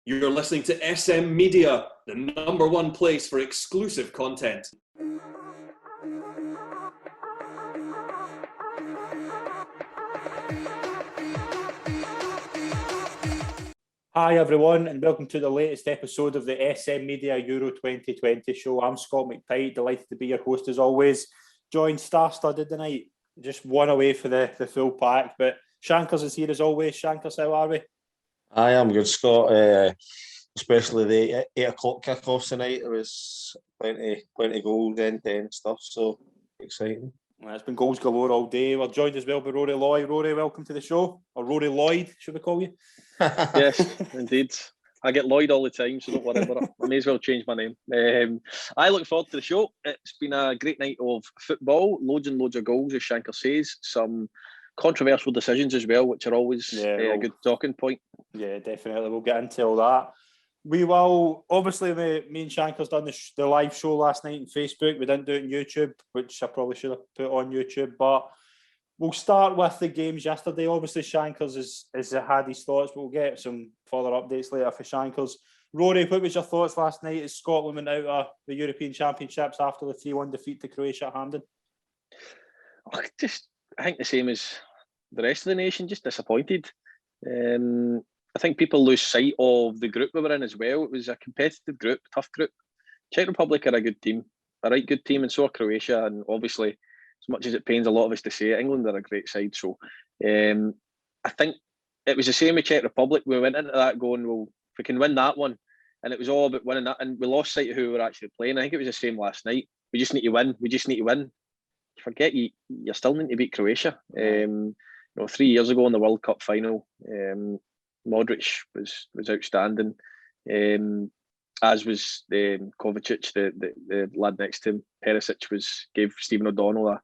You're listening to SM Media, the #1 place for exclusive content. Hi everyone, and welcome to the latest episode of the SM Media Euro 2020 show. I'm Scott McPike, delighted to be your host as always. Joined star-studded tonight, just one away for the full pack, but Shankers is here as always. Shankers, how are we? I am good, Scott. Especially the 8 o'clock kick-off tonight. There was plenty goals, end-to-end stuff, so exciting. Well, it's been goals galore all day. We're joined as well by Rory Lloyd. Rory, welcome to the show. Or Rory Lloyd, should we call you? Yes, indeed. I get Lloyd all the time, so don't worry about it. I may as well change my name. I look forward to the show. It's been a great night of football, loads and loads of goals, as Shanker says. Some controversial decisions as well, which are always a good talking point. Yeah, definitely. We'll get into all that. We will, obviously, me and Shanker's done the live show last night on Facebook. We didn't do it on YouTube, which I probably should have put on YouTube, but we'll start with the games yesterday. Obviously, Shankers has had his thoughts, but we'll get some further updates later for Shankers. Rory, what was your thoughts last night as Scotland went out of the European Championships after the 3-1 defeat to Croatia at Hampden? I think the same as the rest of the nation, just disappointed. I think people lose sight of the group we were in as well. It was a competitive group, tough group. Czech Republic are a good team, a right good team, and so are Croatia. And obviously, as much as it pains a lot of us to say it, England are a great side. So I think it was the same with Czech Republic. We went into that going, well, if we can win that one, and it was all about winning that, and we lost sight of who we were actually playing. I think it was the same last night. We just need to win. We just need to win. Forget you still need to beat Croatia. 3 years ago in the World Cup final, Modric was outstanding, as was Kovacic, the lad next to him. Perisic gave Stephen O'Donnell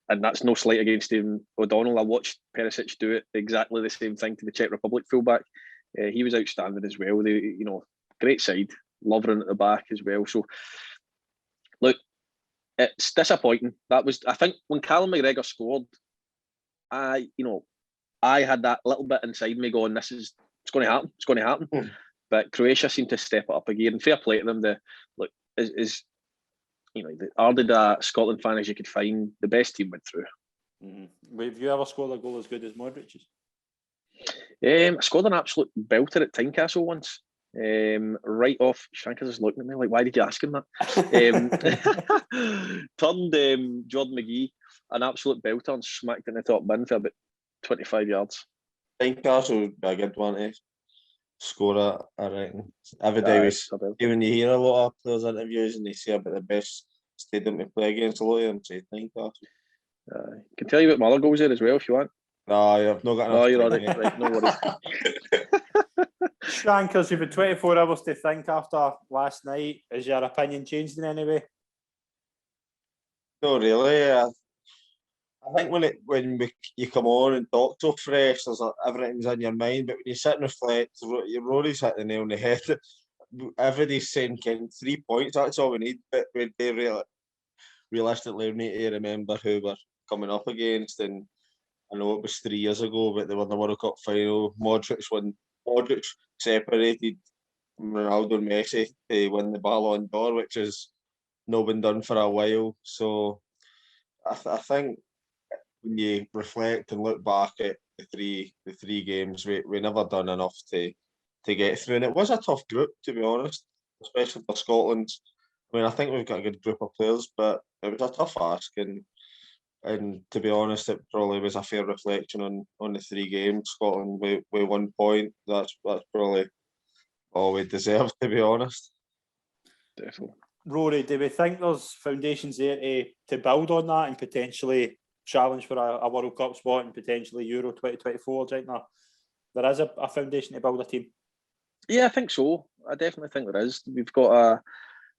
and that's no slight against Stephen O'Donnell. I watched Perisic do it exactly the same thing to the Czech Republic fullback. He was outstanding as well. Great side, Lovren at the back as well. So look, it's disappointing. I think when Callum McGregor scored, I had that little bit inside me going, it's going to happen. But Croatia seemed to step it up a gear, and fair play to them. The ardent Scotland fan as you could find, the best team went through. Mm-hmm. Have you ever scored a goal as good as Modric's? I scored an absolute belter at Tynecastle once. Right off, Shankers is looking at me like, why did you ask him that? Turned Jordan McGee, an absolute belter, and smacked in the top bin for about 25 yards. Tynecastle would be a good one to score at, I reckon. Every day when you hear a lot of players' interviews and they say about the best stadium to play against, a lot of them say Tynecastle. I can tell you about my other goals there as well if you want. No, I've not got enough. No, you're all right, no worries. Shankers, you've had 24 hours to think after last night. Has your opinion changed in any way? No, really. I think when you come on and talk so fresh, everything's in your mind. But when you sit and reflect, Rory's hit the nail on the head. Everybody's saying 3 points. That's all we need. But they realistically need to remember who we're coming up against. And I know it was 3 years ago, but they were in the World Cup final. Modric separated Ronaldo and Messi to win the Ballon d'Or, which has not been done for a while. So I think when you reflect and look back at the three games, we never done enough to get through. And it was a tough group, to be honest, especially for Scotland. I mean, I think we've got a good group of players, but it was a tough ask. And to be honest, it probably was a fair reflection on the 3 games. Scotland with 1 point. That's probably all we deserve, to be honest. Definitely. Rory, do we think there's foundations there to build on that and potentially challenge for a World Cup spot and potentially Euro 2024? Do you think there is a foundation to build a team? Yeah, I think so. I definitely think there is. We've got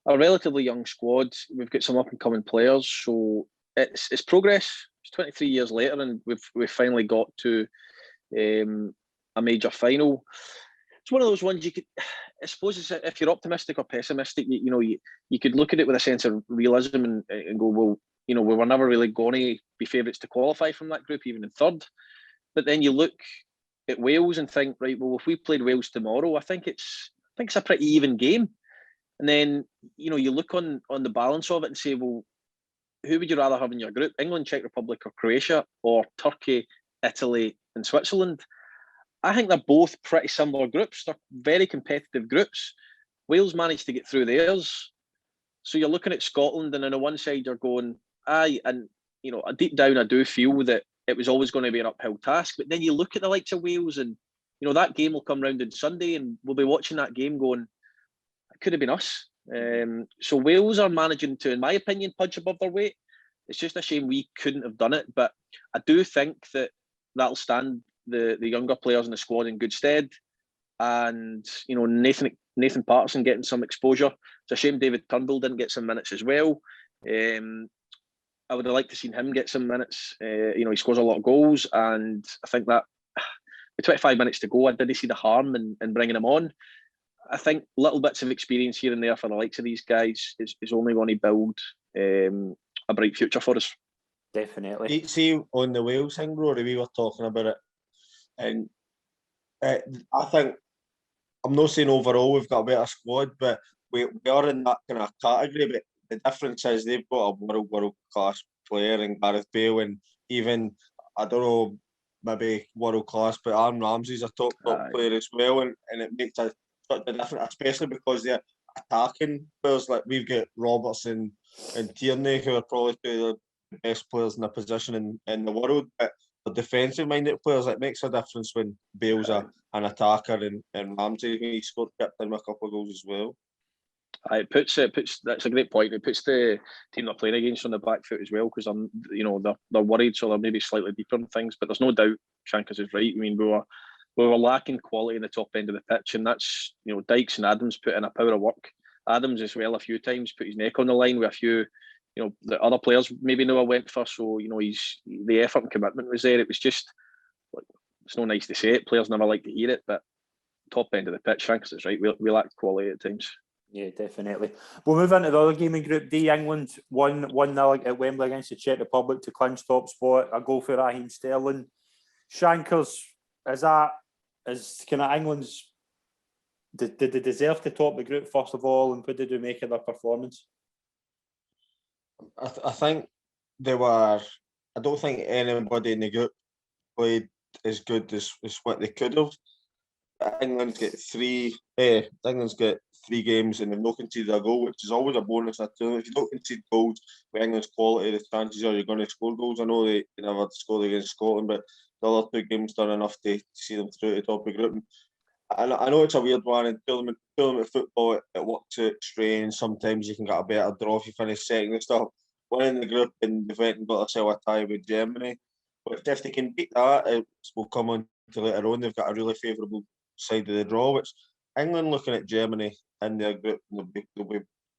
a relatively young squad. We've got some up-and-coming players, so it's progress. It's 23 years later, and we've finally got to a major final. It's one of those ones you could, I suppose, if you're optimistic or pessimistic, you could look at it with a sense of realism and go, well, we were never really going to be favourites to qualify from that group, even in third. But then you look at Wales and think, right, well, if we played Wales tomorrow, I think it's think it's a pretty even game. And then, you look on the balance of it and say, well, who would you rather have in your group? England, Czech Republic or Croatia, or Turkey, Italy and Switzerland? I think they're both pretty similar groups. They're very competitive groups. Wales managed to get through theirs. So you're looking at Scotland, and on the one side you're going, aye, and deep down I do feel that it was always going to be an uphill task. But then you look at the likes of Wales, and that game will come round on Sunday, and we'll be watching that game going, it could have been us. So Wales are managing to, in my opinion, punch above their weight. It's just a shame we couldn't have done it. But I do think that'll stand the younger players in the squad in good stead. And Nathan Patterson getting some exposure. It's a shame David Turnbull didn't get some minutes as well. I would have liked to seen him get some minutes. He scores a lot of goals, and I think that with 25 minutes to go, I didn't see the harm in bringing him on. I think little bits of experience here and there for the likes of these guys is only going to build a bright future for us. Definitely. See, on the Wales thing, Rory, we were talking about it, and I think, I'm not saying overall we've got a better squad, but we are in that kind of category. But the difference is they've got a world class player in Gareth Bale, and even, I don't know, maybe world class, but Aaron Ramsey's a top player as well, and it makes such a difference, especially because they're attacking players. Like, we've got Robertson and Tierney, who are probably two of the best players in their position in the world, but the defensive minded players, it makes a difference when Bale's an attacker, and Ramsey, he scored, kept in with a couple of goals as well. It puts that's a great point. It puts the team they're playing against on the back foot as well, because they're worried, so they're maybe slightly deeper in things. But there's no doubt Shankers is right. I mean, we were lacking quality in the top end of the pitch, and that's Dykes and Adams put in a power of work. Adams as well a few times put his neck on the line with a few. The other players maybe Noah went for, so the effort and commitment was there. It was just, it's not nice to say it. Players never like to hear it, but top end of the pitch, Shankers is right. We lacked quality at times. Yeah, definitely. We'll move into the other game in Group D. England won 1-0 at Wembley against the Czech Republic to clinch top spot. A goal for Raheem Sterling. Shankers, is kind of England's? Did they deserve to top the group first of all, and what did they make of their performance? I think they were. I don't think anybody in the group played as good as what they could have. England's got three games and they've not conceded a goal, which is always a bonus. If you don't concede goals with England's quality, the chances are you're going to score goals. I know they never scored against Scotland, but the other two games done enough to see them through to the top of the group. I know it's a weird one in tournament football. It works out strange. Sometimes you can get a better draw if you finish second and stuff. Winning the group, and they've went and got themselves a tie with Germany. But if they can beat that, we'll come on to later on. They've got a really favourable side of the draw, which England, looking at Germany in their group, they'll be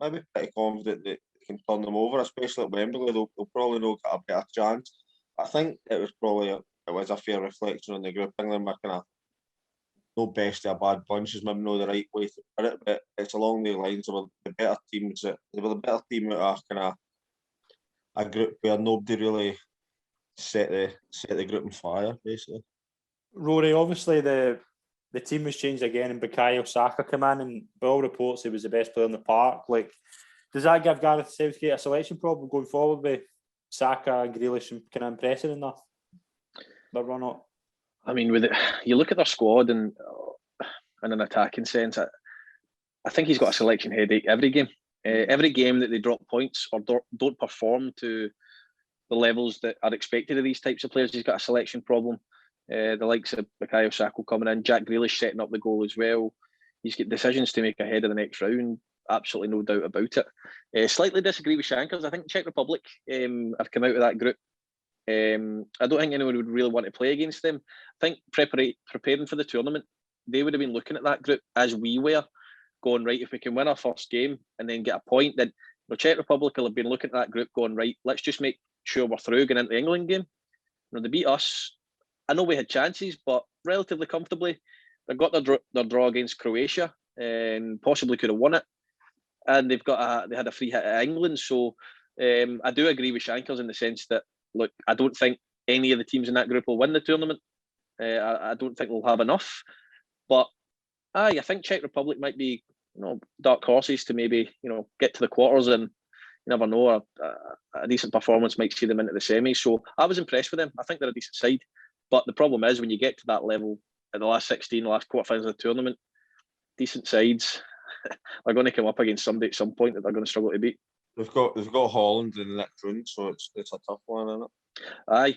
maybe pretty confident that they can turn them over, especially at Wembley. They'll probably not get a better chance. I think it was a fair reflection on the group. England were kind of no best of a bad bunch is maybe not the right way to put it, but it's along the lines of the better teams. They were the better team out of kind of a group where nobody really set the group on fire, basically. Rory, obviously the team was changed again, and Bukayo Saka came in, and by all reports he was the best player in the park. Like, does that give Gareth Southgate a selection problem going forward with Saka and Grealish kind of impressing enough? But or not? I mean, you look at their squad and in an attacking sense, I think he's got a selection headache every game. Every game that they drop points or don't perform to the levels that are expected of these types of players, he's got a selection problem. The likes of Bukayo Saka coming in, Jack Grealish setting up the goal as well. He's got decisions to make ahead of the next round. Absolutely no doubt about it. Slightly disagree with Shankers. I think Czech Republic have come out of that group. I don't think anyone would really want to play against them. I think preparing for the tournament, they would have been looking at that group as we were, going, right, if we can win our first game and then get a point, then the Czech Republic will have been looking at that group going, right, let's just make sure we're through going into the England game. They beat us. I know we had chances, but relatively comfortably. They got their draw against Croatia and possibly could have won it. And they had a free hit at England. So I do agree with Shankers in the sense that, look, I don't think any of the teams in that group will win the tournament. I don't think we'll have enough. But I think Czech Republic might be, dark horses to maybe, get to the quarters, and you never know, a decent performance might see them into the semis. So I was impressed with them. I think they're a decent side. But the problem is when you get to that level at the last 16, the last quarterfinals of the tournament, decent sides are going to come up against somebody at some point that they're going to struggle to beat. They've got Holland in the next round, so it's a tough one, isn't it? Aye,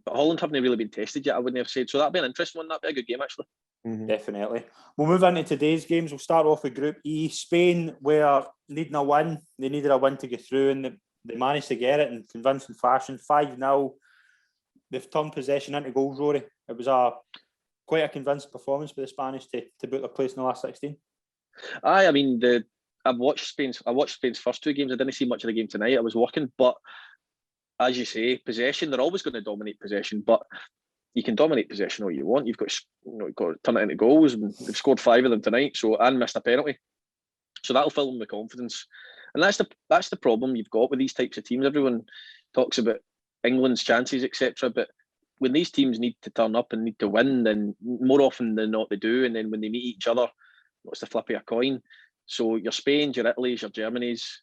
but Holland haven't really been tested yet, I wouldn't have said. So that'd be an interesting one. That'd be a good game, actually. Mm-hmm. Definitely. We'll move into today's games. We'll start off with Group E. Spain were needing a win. They needed a win to get through, and they managed to get it in convincing fashion. 5-0. They've turned possession into goals, Rory. It was quite a convincing performance for the Spanish to book their place in the last 16. Aye, I mean, I watched Spain's first two games. I didn't see much of the game tonight. I was working, but as you say, possession, they're always going to dominate possession, but you can dominate possession all you want. You've got to turn it into goals, and they've scored 5 of them tonight, and missed a penalty. So that'll fill them with confidence. And that's the problem you've got with these types of teams. Everyone talks about England's chances, etc. But when these teams need to turn up and need to win, then more often than not they do. And then when they meet each other, it's the flip of a coin. So your Spain's, your Italy's, your Germany's,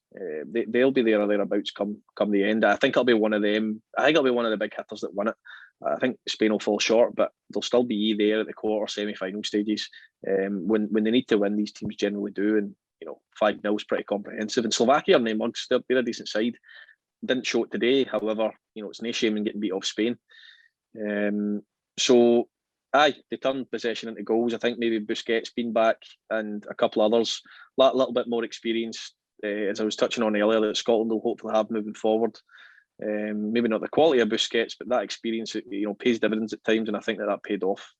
they'll be there or thereabouts come the end. I think it'll be one of them. I think it'll be one of the big hitters that win it. I think Spain will fall short, but they'll still be there at the quarter, semi-final stages. When they need to win, these teams generally do. And 5-0 is pretty comprehensive. And Slovakia are amongst, they're a decent side. Didn't show it today. However, it's no shame in getting beat off Spain. So, aye, they turned possession into goals. I think maybe Busquets been back and a couple others, a little bit more experience, as I was touching on earlier, that Scotland will hopefully have moving forward. Maybe not the quality of Busquets, but that experience, pays dividends at times, and I think that paid off.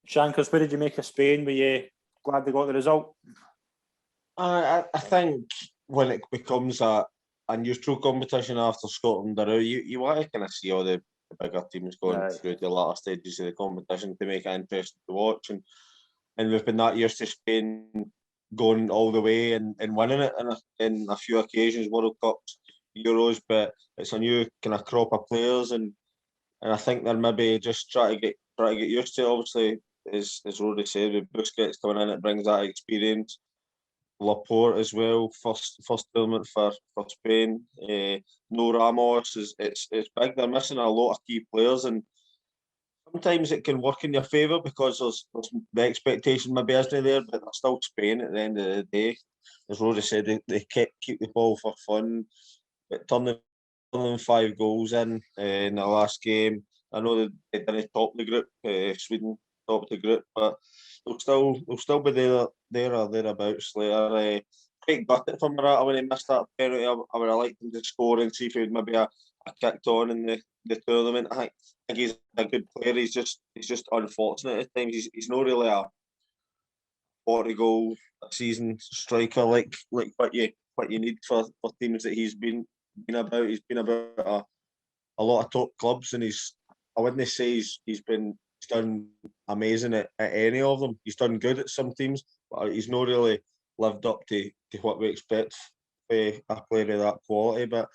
Shankers, what did you make of Spain? Were you glad they got the result? I think when it becomes a neutral competition after Scotland are out, you want to kind of see all the bigger teams going through the latter stages of the competition to make it interesting to watch. And we've been that used to Spain going all the way and winning it in a few occasions, World Cups, Euros, but it's a new kind of crop of players, and I think they're maybe just trying to get used to it. Obviously, as Rory said, with Busquets coming in, it brings that experience. Laporte as well, first tournament for Spain. No Ramos, it's big. They're missing a lot of key players, and sometimes it can work in your favour because there's the expectation maybe isn't there, but they're still Spain at the end of the day. As Rory said, they keep the ball for fun, but turning 5 goals in the last game. I know they didn't top the group. Sweden topped the group, but they'll still be there or thereabouts later. Quite gutted for Morata when he missed that penalty. I would have liked him to score and see if he would maybe have kicked on in the tournament. I think he's a good player. He's just unfortunate at times. He's not really a 40 goal a season striker like what you need for teams that he's been about. He's been about a lot of top clubs, and I wouldn't say he's done amazing at any of them. He's done good at some teams, but he's not really lived up to what we expect for a player of that quality. But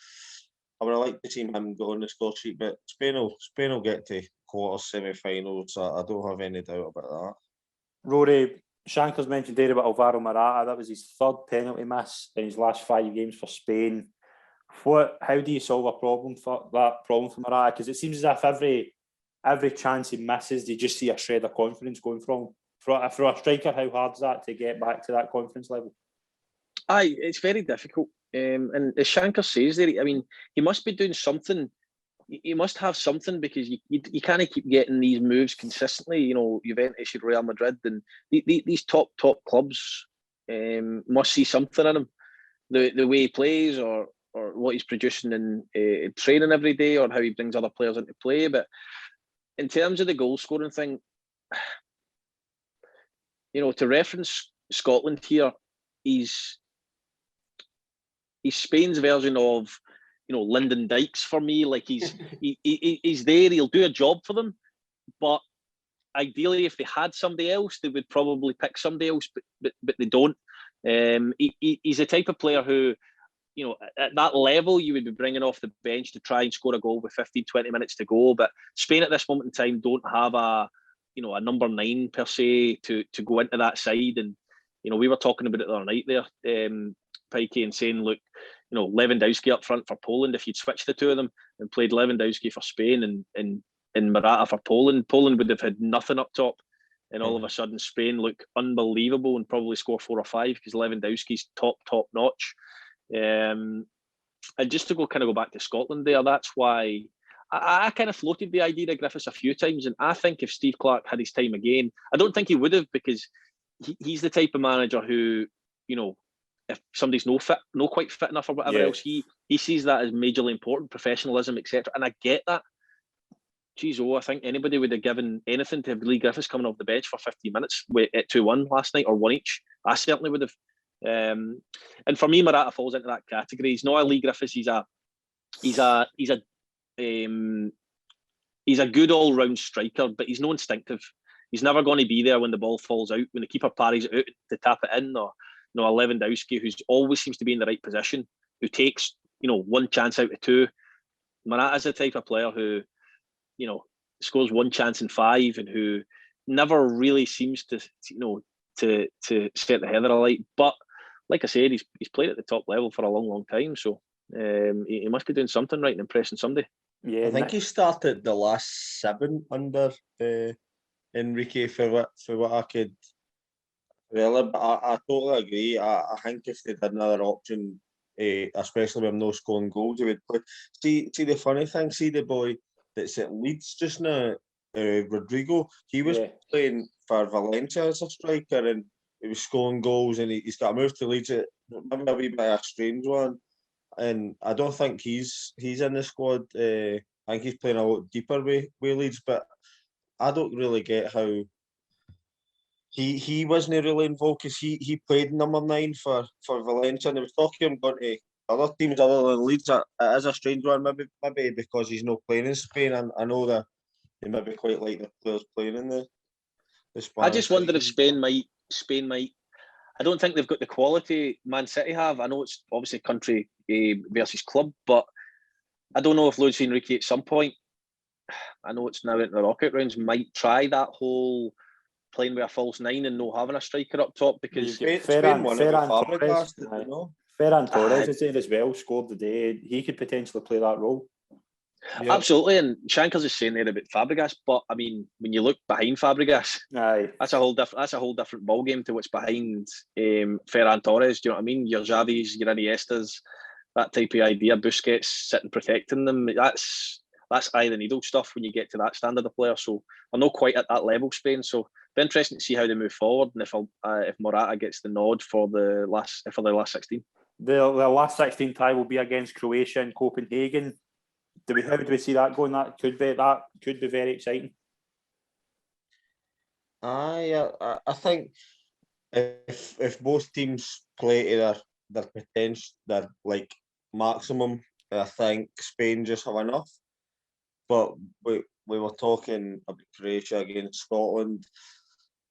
I would have liked to see him go on the score sheet, but Spain will get to quarters, semi-finals. I don't have any doubt about that. Rory, Shankers mentioned there about Alvaro Morata. That was his 3rd penalty miss in his last 5 games for Spain. How do you solve a problem for Morata? Because it seems as if every chance he misses, you just see a shred of confidence going from. For a striker, how hard is that to get back to that confidence level? Aye, it's very difficult. And as Shankar says there, I mean, he must be doing something. He must have something, because you can't keep getting these moves consistently. Juventus, Real Madrid, and these top clubs must see something in him. The way he plays, or what he's producing in training every day, or how he brings other players into play. But in terms of the goal scoring thing, to reference Scotland here, he's Spain's version of Lyndon Dykes for me. Like he's there, he'll do a job for them, but ideally if they had somebody else, they would probably pick somebody else, but they don't. He's the type of player who, at that level, you would be bringing off the bench to try and score a goal with 15-20 minutes to go. But Spain at this moment in time don't have a a number 9 per se to go into that side. And we were talking about it the other night there, Pikey, and saying, look, Lewandowski up front for Poland. If you'd switched the two of them and played Lewandowski for Spain and Morata for Poland would have had nothing up top. And all of a sudden, Spain look unbelievable and probably score 4 or 5 because Lewandowski's top notch. And just to go back to Scotland there, that's why I kind of floated the idea of Griffiths a few times. And I think if Steve Clarke had his time again, I don't think he would have, because he's the type of manager who, if somebody's not quite fit enough or whatever else, he sees that as majorly important, professionalism, etc. And I get that. I think anybody would have given anything to have Lee Griffiths coming off the bench for 15 minutes at 2-1 last night, or 1 each. I certainly would have. And for me, Morata falls into that category. He's not a Lee Griffiths. He's a good all-round striker, but he's no instinctive. He's never going to be there when the ball falls out, when the keeper parries it out to tap it in, or a Lewandowski who always seems to be in the right position, who takes one chance out of 2. Morata's the type of player who scores 1 chance in 5, and who never really seems to set the heather alight. But like I said, he's played at the top level for a long time, so he must be doing something right and impressing somebody. Yeah, I think he started the last 7 under Enrique for what I could really. But I totally agree. I think if they had another option, especially with no scoring goals, he would play. See the funny thing. See the boy that's at Leeds just now, Rodrigo. He was playing for Valencia as a striker, and he was scoring goals, and he's got a move to Leeds. Maybe a wee bit of a strange one, and I don't think he's in the squad. I think he's playing a lot deeper with Leeds, but I don't really get how he wasn't really involved, because he played number 9 for Valencia, and there was talk of him going to other teams other than Leeds. It is a strange one, maybe because he's not playing in Spain. And I know that they maybe quite like the players playing in the Spanish. I just wonder if Spain might. I don't think they've got the quality Man City have. I know it's obviously country versus club, but I don't know if Luis Enrique at some point, I know it's now into the knockout rounds, might try that whole playing with a false 9 and not having a striker up top, because Ferran Torres is there as well, scored the day. He could potentially play that role. Yep. Absolutely, and Shankers is saying there about Fabregas, but I mean, when you look behind Fabregas, that's a whole different ball game to what's behind Ferran Torres. Do you know what I mean? Your Xavis, your Iniestas, that type of idea. Busquets sitting protecting them. That's eye the needle stuff when you get to that standard of player. So I'm not quite at that level, Spain. So it'll be interesting to see how they move forward, and if Morata gets the nod for the last 16. The last 16 tie will be against Croatia in Copenhagen. How do we see that going? That could be very exciting. I think if both teams play to their potential, their like maximum, I think Spain just have enough. But we were talking about Croatia against Scotland.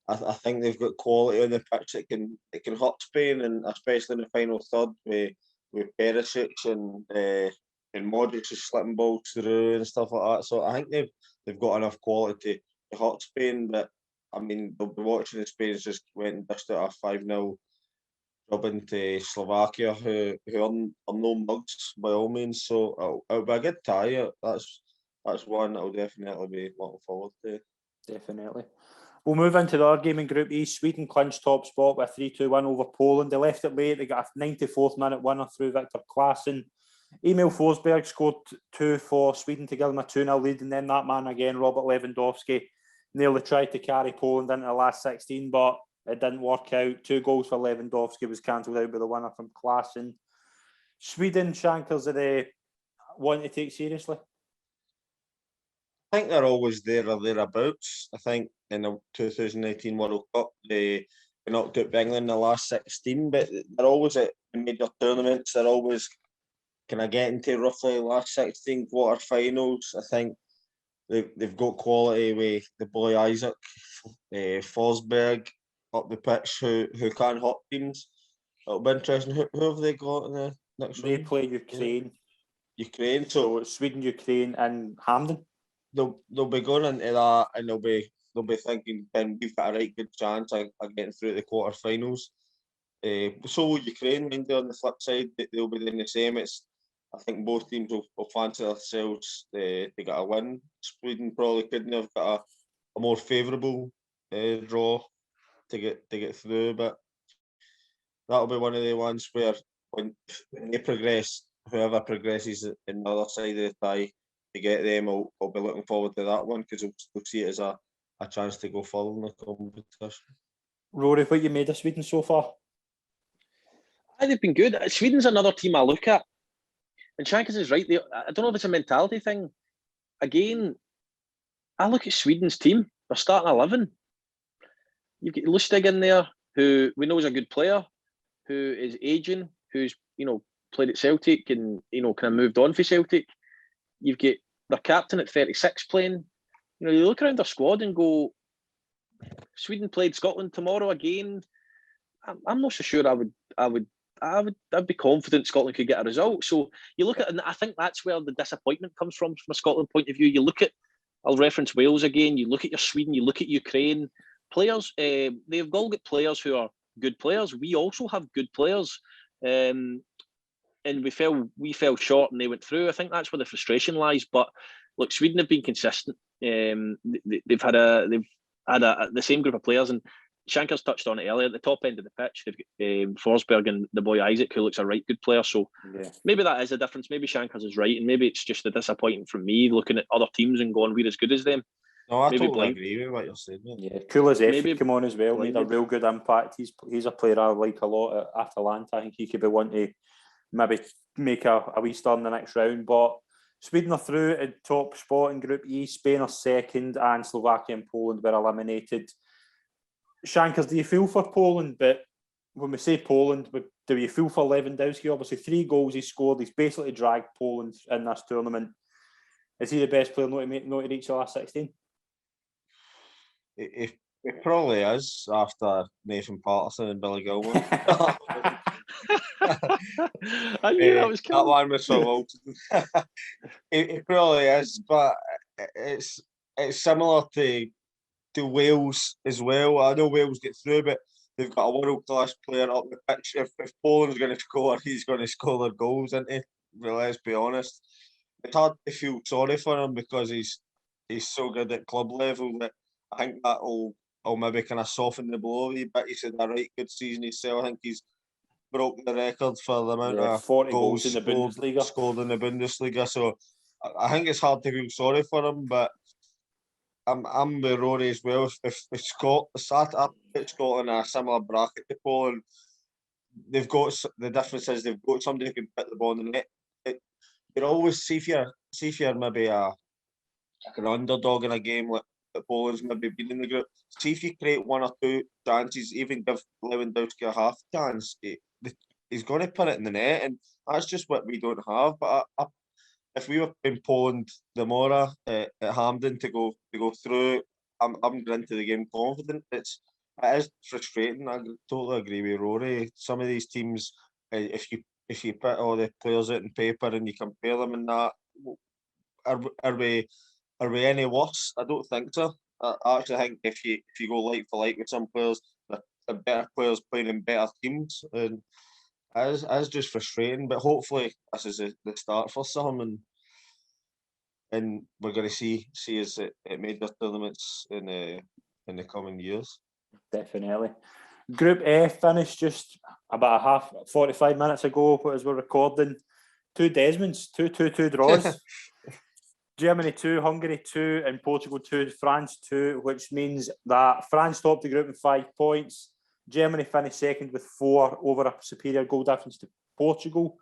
I think they've got quality on the pitch that can hurt Spain, and especially in the final third with Perisic and Modric is slipping balls through and stuff like that. So I think they've got enough quality to hurt Spain. But I mean, they'll be watching the Spain's just went and dished out a 5-0 rubbing to Slovakia, who are no mugs by all means. So it'll be a good tie. That's one I'll definitely be looking forward to. Definitely. We'll move into the other game in Group E. Sweden clinched top spot with a 3-2 over Poland. They left it late. They got a 94th minute winner through Victor Claeseon. Emil Forsberg scored 2 for Sweden to give them a 2-0 lead, and then that man again, Robert Lewandowski, nearly tried to carry Poland into the last 16, but it didn't work out. 2 goals for Lewandowski was cancelled out by the winner from Claeseon. Sweden, Shankers, are they one to take seriously? I think they're always there or thereabouts. I think in the 2018 World Cup, they knocked out England in the last 16, but they're always at major tournaments. They're always kind of getting to roughly last 16 quarter-finals. I think they've got quality with the boy Isaac Forsberg up the pitch who can hurt teams. It'll be interesting. Who have they got in the next round? They play Ukraine. Ukraine. So it's Sweden, Ukraine and Hamden. They'll be going into that, and they'll be they'll be thinking, then we've got a right good chance of getting through the quarterfinals. So will Ukraine, mind on the flip side, they'll be doing the same. I think both teams will fancy themselves to get a win. Sweden probably couldn't have got a more favourable draw to get through, but that'll be one of the ones where when they progress, whoever progresses in the other side of the tie to get them, I'll be looking forward to that one, because they'll see it as a chance to go further in the competition. Rory, what you made of Sweden so far? They've been good. Sweden's another team I look at, and Shankers is right. I don't know if it's a mentality thing. Again, I look at Sweden's team. They're starting 11. You've got Lustig in there, who we know is a good player, who is aging, who's played at Celtic and kind of moved on for Celtic. You've got their captain at 36 playing. You look around their squad and go, Sweden played Scotland tomorrow again. I'm not so sure I'd be confident Scotland could get a result. So you look at, and I think that's where the disappointment comes from a Scotland point of view. You look at, I'll reference Wales again, you look at your Sweden, you look at Ukraine. Players, they've all got players who are good players. We also have good players. And we fell short and they went through. I think that's where the frustration lies. But look, Sweden have been consistent. They've had the same group of players, and Shankers touched on it earlier. At the top end of the pitch, they've got Forsberg and the boy Isaac, who looks a right good player. So maybe that is a difference. Maybe Shankers is right, and maybe it's just the disappointment from me looking at other teams and going, we're as good as them. No, I totally agree with what you're saying. Yeah, Kulusevski came on as well, made a real good impact. He's a player I like a lot at Atalanta. I think he could be one to maybe make a wee start in the next round. But Sweden are through in top spot in Group E. Spain are second, and Slovakia and Poland were eliminated. Shankers, do you feel for Poland? But when we say Poland, do you feel for Lewandowski? Obviously, 3 goals he scored. He's basically dragged Poland in this tournament. Is he the best player not to reach the last 16? It probably is, after Nathan Patterson and Billy Gilman. I knew that was coming. That one was so old. It probably is, but it's similar to Wales as well. I know Wales get through, but they've got a world-class player up the pitch. If Poland's going to score, he's going to score their goals, isn't he? Well, let's be honest. It's hard to feel sorry for him because he's so good at club level that I think that will maybe kind of soften the blow a wee bit. He's had a right good season himself. I think he's broke the record for the amount of 40 goals in the Bundesliga. Scored in the Bundesliga. So I think it's hard to feel sorry for him, but I'm with Rory as well. If Scotland are a similar bracket to Poland, they've got, the difference is they've got somebody who can put the ball in the net. You're always, see if you're maybe like an underdog in a game like Poland's maybe been in the group. See if you create 1 or 2 chances, even give Lewandowski a half chance, he's going to put it in the net, and that's just what we don't have. But if we were in Poland, the Mora at Hampden to go through, I'm going into the game confident. It is frustrating. I totally agree with Rory. Some of these teams, if you put all the players out on paper and you compare them in that, are we any worse? I don't think so. I actually think if you go like for like with some players, the better players playing in better teams, and it's just frustrating. But hopefully this is the start for some, and we're going to see us at major tournaments in the coming years. Definitely. Group F finished just about 45 minutes ago as we're recording. 2 Desmonds, 2 draws. Germany 2, Hungary 2, and Portugal 2, France 2, which means that France topped the group with 5 points. Germany finished second with 4 over a superior goal difference to Portugal.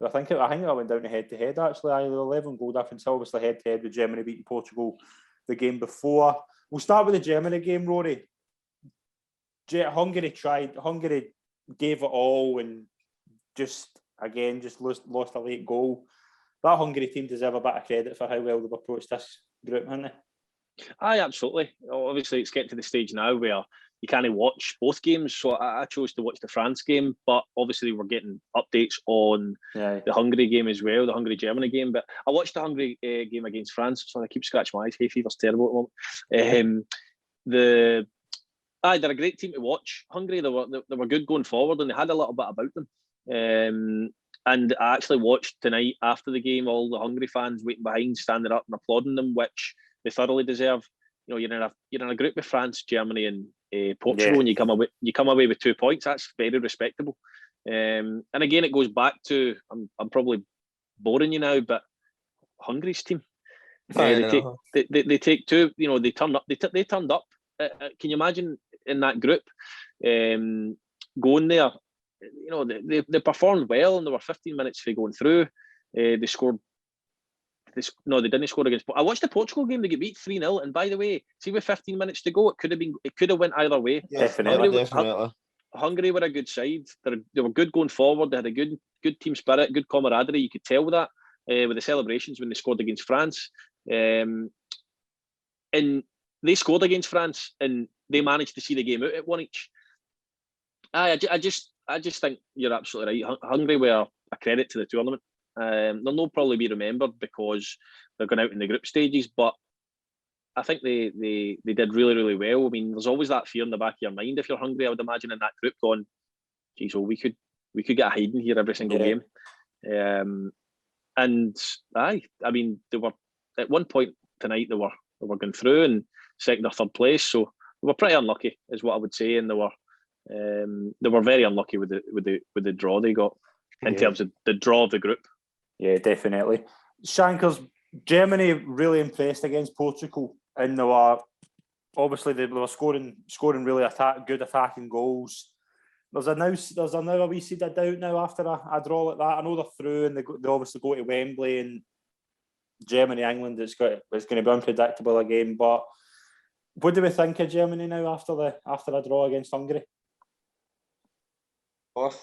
I think that went down to head-to-head, actually. Either 11 goal difference, obviously head-to-head with Germany beating Portugal the game before. We'll start with the Germany game, Rory. Hungary gave it all and just lost a late goal. That Hungary team deserve a bit of credit for how well they've approached this group, haven't they? Aye, absolutely. Obviously, it's getting to the stage now where you can't watch both games. So I chose to watch the France game, but obviously we're getting updates on the Hungary game as well, the Hungary-Germany game. But I watched the Hungary game against France, so I keep scratching my eyes. Hay fever's terrible at the moment. they're a great team to watch. Hungary, they were good going forward, and they had a little bit about them. And I actually watched tonight after the game, all the Hungary fans waiting behind, standing up and applauding them, which they thoroughly deserve. You know, you're in a group with France, Germany, and Portugal, and you come away with 2 points. That's very respectable. And again, it goes back to I'm probably boring you now, but Hungary's team. They take two. You know, they turned up. They turned up. Can you imagine in that group going there? You know, they performed well, and they were 15 minutes for going through. They scored. No, they didn't score against. I watched the Portugal game. They get beat 3-0. And by the way, see with 15 minutes to go, it could have went either way. Yeah, definitely. Hungary were a good side. They were good going forward. They had a good team spirit, good camaraderie. You could tell that with the celebrations when they scored against France. And they scored against France, and they managed to see the game out at one each. I just think you're absolutely right. Hungary were a credit to the tournament. They'll not probably be remembered because they're going out in the group stages, but I think they did really, really well. I mean, there's always that fear in the back of your mind if you're Hungry. I would imagine in that group going, geez, well, we could get a hiding here every single game. And I mean, they were at one point tonight they were going through and second or third place, so they were pretty unlucky, is what I would say, and they were very unlucky with the draw they got in terms of the draw of the group. Yeah, definitely. Shankers, Germany really impressed against Portugal, and they were scoring really good attacking goals. There's now a wee seed of doubt now after a draw like that. I know they're through, and they obviously go to Wembley, and Germany, England, it's going to be unpredictable again. But what do we think of Germany now after a draw against Hungary? Well,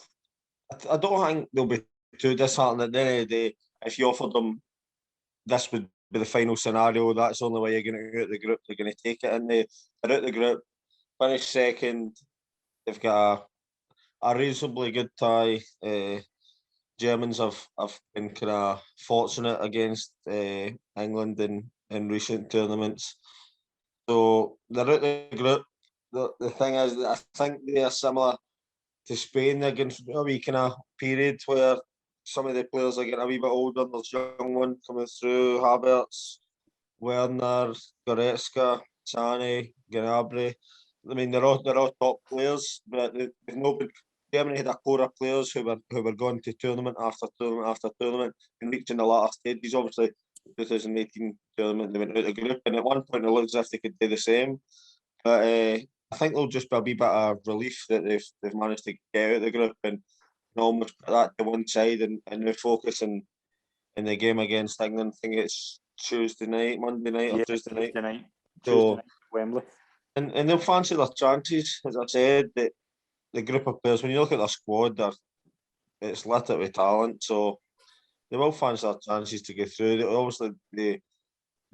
I don't think they'll be too disheartened at the end of the day. If you offered them this would be the final scenario, that's the only way you're going to get out the group. They're going to take it in. They're out the group, finish second. They've got a reasonably good tie. Germans have been kind of fortunate against England in recent tournaments. So they're out the group. The thing is, I think they are similar to Spain. They're getting a wee kind of period where some of the players are getting a wee bit older. There's young one coming through, Havertz, Werner, Goretzka, Sane, Gnabry. I mean, they're all top players, but they've not been. Germany had a core of players who were going to tournament after tournament after tournament and reaching the latter stages. Obviously, 2018 tournament they went out of the group, and at one point it looked as if they could do the same. But I think there'll just be a wee bit of relief that they've managed to get out of the group and almost put that to one side and now focus in the game against England. I think it's Monday night or Tuesday night. Tuesday night. So Wembley. And they'll fancy their chances, as I said. The group of players, when you look at their squad, it's littered with talent. So they will fancy their chances to get through. They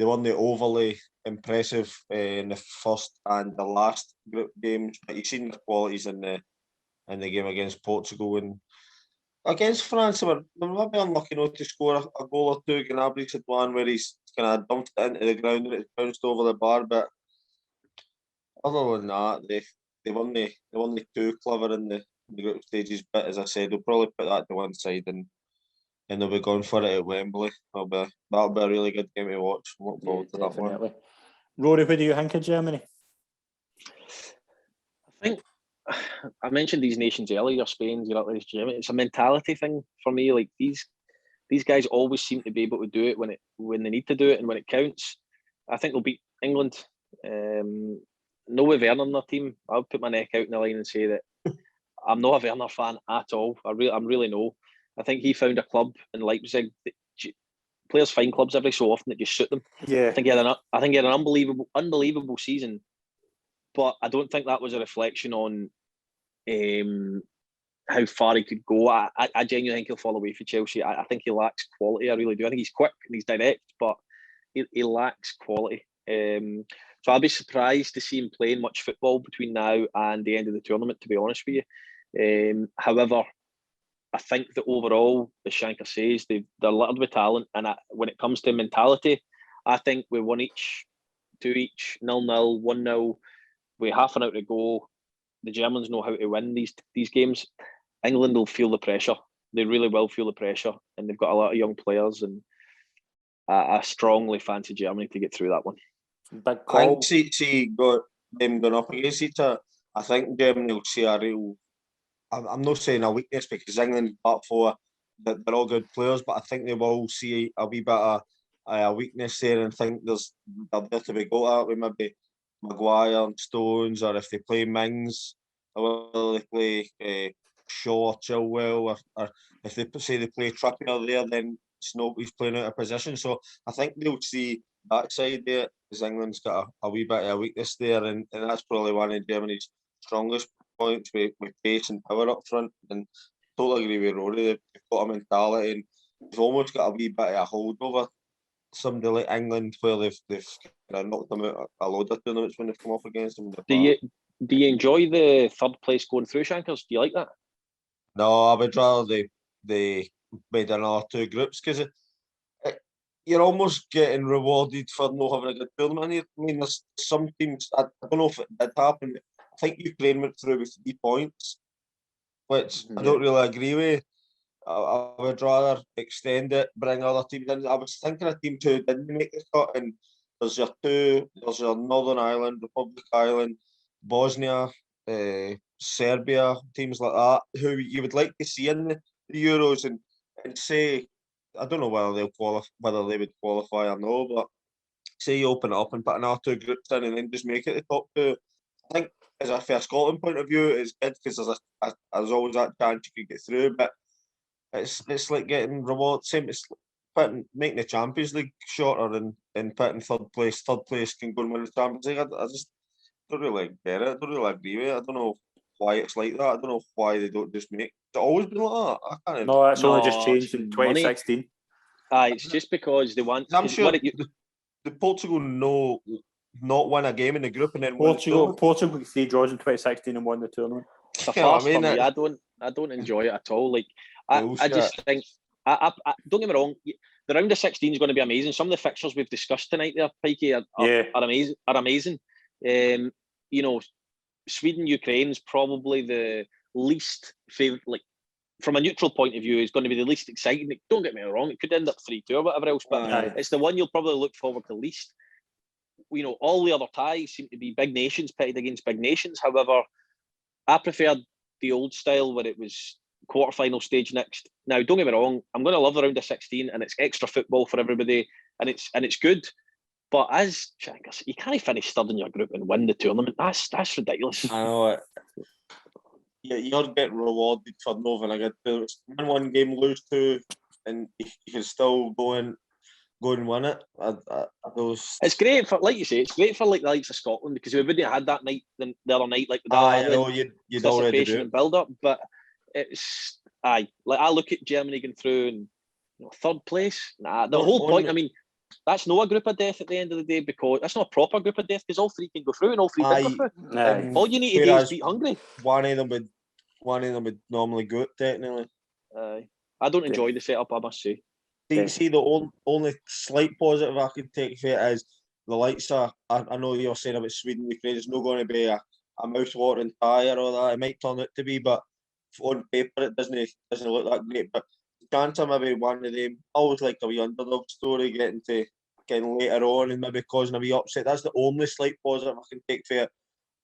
weren't overly impressive in the first and the last group games, but you've seen the qualities in the game against Portugal and against France. They were maybe unlucky not to score a goal or two. Gnabry had one where he's kind of dumped it into the ground and it's bounced over the bar. But other than that, they weren't too clever in the group stages. But as I said, they'll probably put that to one side and they'll be going for it at Wembley. That'll be a really good game to watch. Look forward to that one. Rory, what do you think of Germany? I think I mentioned these nations earlier, Spain, Germany. It's a mentality thing for me. Like these guys always seem to be able to do it when they need to do it and when it counts. I think they'll beat England. No with Werner on their team. I'll put my neck out in the line and say that I'm not a Werner fan at all. I'm really no. I think he found a club in Leipzig that players find clubs every so often that just suit them. Yeah. I think he had an unbelievable season, but I don't think that was a reflection on how far he could go. I genuinely think he'll fall away for Chelsea. I think he lacks quality. I really do. I think he's quick and he's direct, but he lacks quality. So I'll be surprised to see him playing much football between now and the end of the tournament, to be honest with you. However, I think that overall, as Shanker says, they're littered with talent. And when it comes to mentality, I think we 1-1, 2-1, 0-0, 1-0. with half an hour to go, the Germans know how to win these games. England will feel the pressure. They really will feel the pressure, and they've got a lot of young players, and I strongly fancy Germany to get through that one. Big I call. think see got them going up against each other. I think Germany will see a real. I'm not saying a weakness because England back four, they're all good players, but I think they will see a wee bit of a weakness there and think there's a bit to be got at with maybe Maguire and Stones, or if they play Mings, or whether they play Shaw or Chilwell, or if they say they play Trippier there, then he's playing out of position. So I think they'll see that side there, because England's got a wee bit of a weakness there, and that's probably one of Germany's strongest points with pace and power up front. And totally agree with Rory. They've got a mentality, and they've almost got a wee bit of a hold over somebody like England, where they've kind of knocked them out a load of tournaments when they've come off against them. Do you enjoy the third place going through, Shankers? Do you like that? No, I would rather they made another two groups, because you're almost getting rewarded for not having a good tournament here. I mean, there's some teams, I don't know if it did happen, but I think Ukraine went through with 3 points, which I don't really agree with. I would rather extend it, bring other teams in. I was thinking of team 2 didn't make the cut, and there's your Northern Ireland, Republic Island, Bosnia, Serbia, teams like that, who you would like to see in the Euros, and say, I don't know whether whether they would qualify or no, but say you open it up and put another 2 groups in and then just make it the top 2. I think as a fair Scotland point of view, it's good because there's always that chance you could get through, but it's like getting reward. Same as making the Champions League shorter and putting third place. Third place can go and win the Champions League. I just don't really get it. I don't really agree with it. I don't know why it's like that. I don't know why they don't just make. It's always been like that. I can't. No, that's only just changed in money. 2016. It's just because they want. I'm sure the Portugal not win a game in the group and then Portugal got 3 draws in 2016 and won the tournament. It's a farce for me. I don't enjoy it at all. Like I just think. I don't get me wrong. The round of 16 is going to be amazing. Some of the fixtures we've discussed tonight, there, Pikey, are amazing. You know, Sweden, Ukraine is probably the least favourite. Like from a neutral point of view, is going to be the least exciting. Don't get me wrong; it could end up 3-2 or whatever else, but it's the one you'll probably look forward to least. You know, all the other ties seem to be big nations pitted against big nations. However, I preferred the old style where it was quarterfinal stage next. Now, don't get me wrong, I'm going to love the round of 16, and it's extra football for everybody, and it's good. But as Shankers, you can't finish third in your group and win the tournament. That's ridiculous. I know it. You're getting rewarded for not having a good tournament. Win 1 game, lose 2, and you can still go and win it. It's great for, like you say, it's great for like the likes of Scotland, because we wouldn't have had that night the other night, like you'd already do and build up. But it's like I look at Germany going through and third place. The whole point. I mean, that's not a group of death at the end of the day, because that's not a proper group of death, because all 3 can go through and all 3 did go through. All you need to do is beat Hungary. One of them would normally go out technically. I don't enjoy the setup, I must say. See, the only slight positive I could take for it is the likes of, I know you're saying about Sweden, Ukraine, it's not going to be a mouth-watering tie or all that. It might turn out to be, but on paper it doesn't look that great. But the chance of maybe one of them, always like a wee underdog story, getting later on and maybe causing a wee upset. That's the only slight positive I can take for it.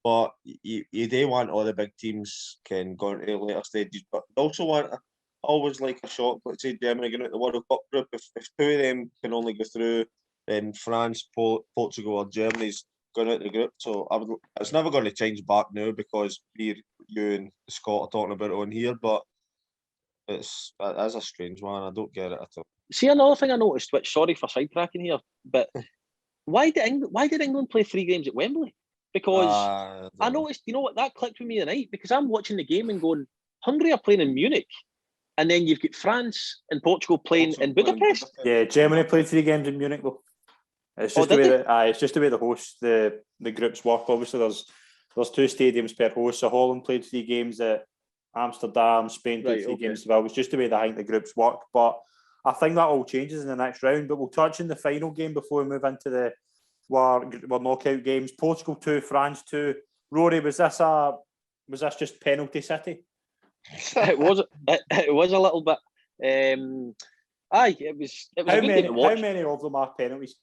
But you do want all the big teams can go into later stages, but you also want always like a shock. Let's say Germany going out the World Cup group. If 2 of them can only go through, then France, Portugal, or Germany's going out the group. So it's never going to change back now, because you and Scott are talking about it on here. But that's a strange one. I don't get it at all. See, another thing I noticed, which, sorry for sidetracking here, but why did England play 3 games at Wembley? Because I noticed, you know what, that clicked with me tonight, because I'm watching the game and going, Hungary are playing in Munich, and then you've got France and Portugal playing in Budapest. Yeah, Germany played 3 games in Munich though. It's just it's just the way the host the groups work. Obviously, there's 2 stadiums per host. So Holland played 3 games at Amsterdam, Spain played 3 games as well. It's just the way the groups work. But I think that all changes in the next round. But we'll touch on the final game before we move into the knockout games. Portugal 2, France 2. Rory, was this just penalty city? It was a little bit. Aye, it was a good game to watch. How many of them are penalties?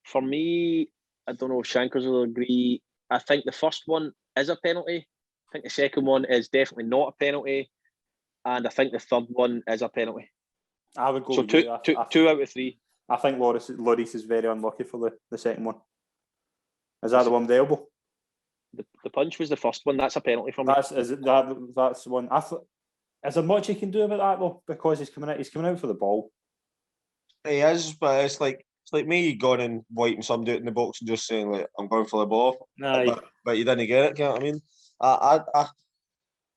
For me, I don't know if Shankers will agree. I think the first one is a penalty. I think the second one is definitely not a penalty, and I think the third one is a penalty. I would go So with two out of three. I think Lloris is very unlucky for the second one. Is that the one with the elbow? The punch was the first one. That's a penalty for me. That's the one. Is there much he can do about that though? Because he's coming out for the ball. He is, but it's like me going and wiping somebody out in the box and just saying like I'm going for the ball. Aye. But you didn't get it. You know what I mean?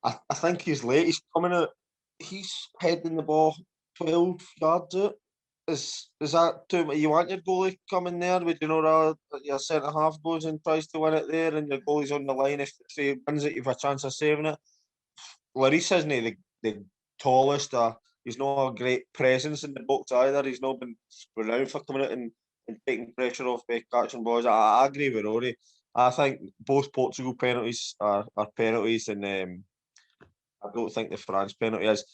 I think he's late. He's coming out. He's heading the ball 12 yards out. Is that too much? You want your goalie coming there? Would you know that your centre half goes and tries to win it there, and your goalie's on the line? If he wins it, you've a chance of saving it. Lloris isn't the tallest. He's not a great presence in the box either. He's not been renowned for coming out and taking pressure off by catching balls. I agree with Rory. I think both Portugal penalties are penalties, and I don't think the France penalty is.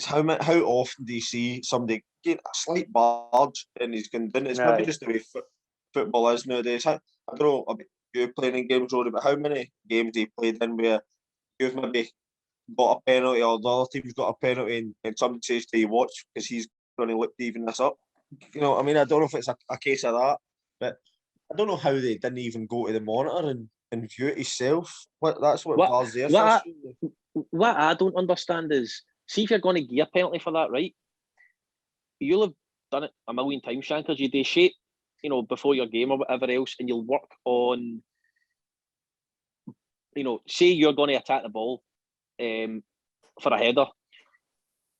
How often do you see somebody get a slight barge and he's going down? It's maybe just the way football is nowadays. I don't know about you playing in games, Rory, but how many games have you played in where you've maybe got a penalty or the other team's got a penalty and somebody says to you, watch, because he's going to look to even this up? You know what I mean? I don't know if it's a case of that, but I don't know how they didn't even go to the monitor and view it yourself. That's what VAR's there for. What I don't understand is, see if you're going to give a penalty for that, right? You'll have done it a million times, Shankers. You do shape, before your game or whatever else, and you'll work on, say you're going to attack the ball for a header.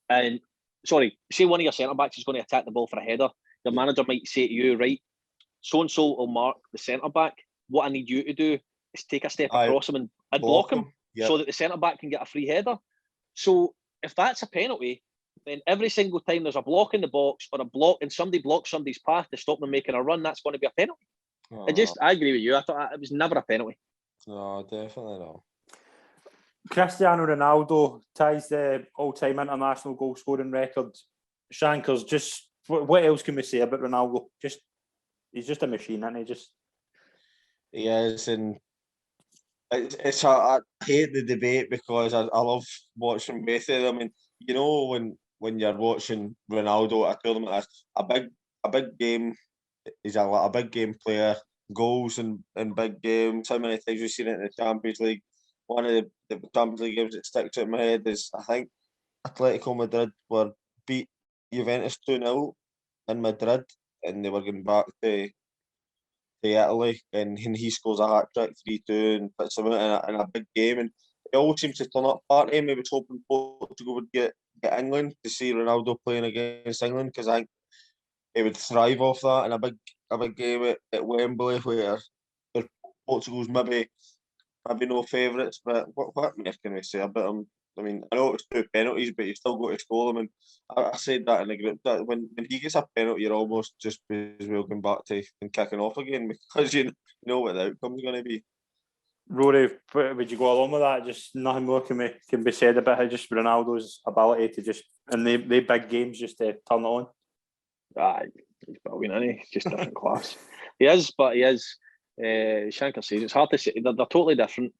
And, say one of your centre-backs is going to attack the ball for a header. Your manager might say to you, right, so-and-so will mark the centre-back. What I need you to do is take a step across him and block him so that the centre-back can get a free header. So, if that's a penalty, then every single time there's a block in the box or a block and somebody blocks somebody's path to stop them making a run, that's going to be a penalty. I agree with you. I thought it was never a penalty. No, definitely not. Cristiano Ronaldo ties the all-time international goal scoring record. Shankers, just what else can we say about Ronaldo? He's just a machine, isn't he? He is, and I hate the debate because I love watching both of them. I mean, when you're watching Ronaldo at a tournament, a big game. He's a big game player. Goals in big games. How many times we've seen it in the Champions League? One of the Champions League games that sticks out in my head is, I think, Atletico Madrid were beat Juventus 2-0 in Madrid, and they were going back to Italy, and he scores a hat-trick 3-2 and puts them out in a big game, and it all seems to turn up party. Maybe was hoping Portugal would get England to see Ronaldo playing against England, because I think he would thrive off that in a big game at Wembley, where Portugal's maybe no favourites, but what more can we say about him? I mean, I know it's 2 penalties, but you still got to score them. And I said that in the group, that when he gets a penalty, you're almost just as well going back to and kicking off again, because you know what the outcome's going to be. Rory, would you go along with that? Just nothing more can be said about how just Ronaldo's ability to just in the big games just to turn it on. He's brilliant, isn't he? He's just different class. He is. Shankar says it's hard to say. They're totally different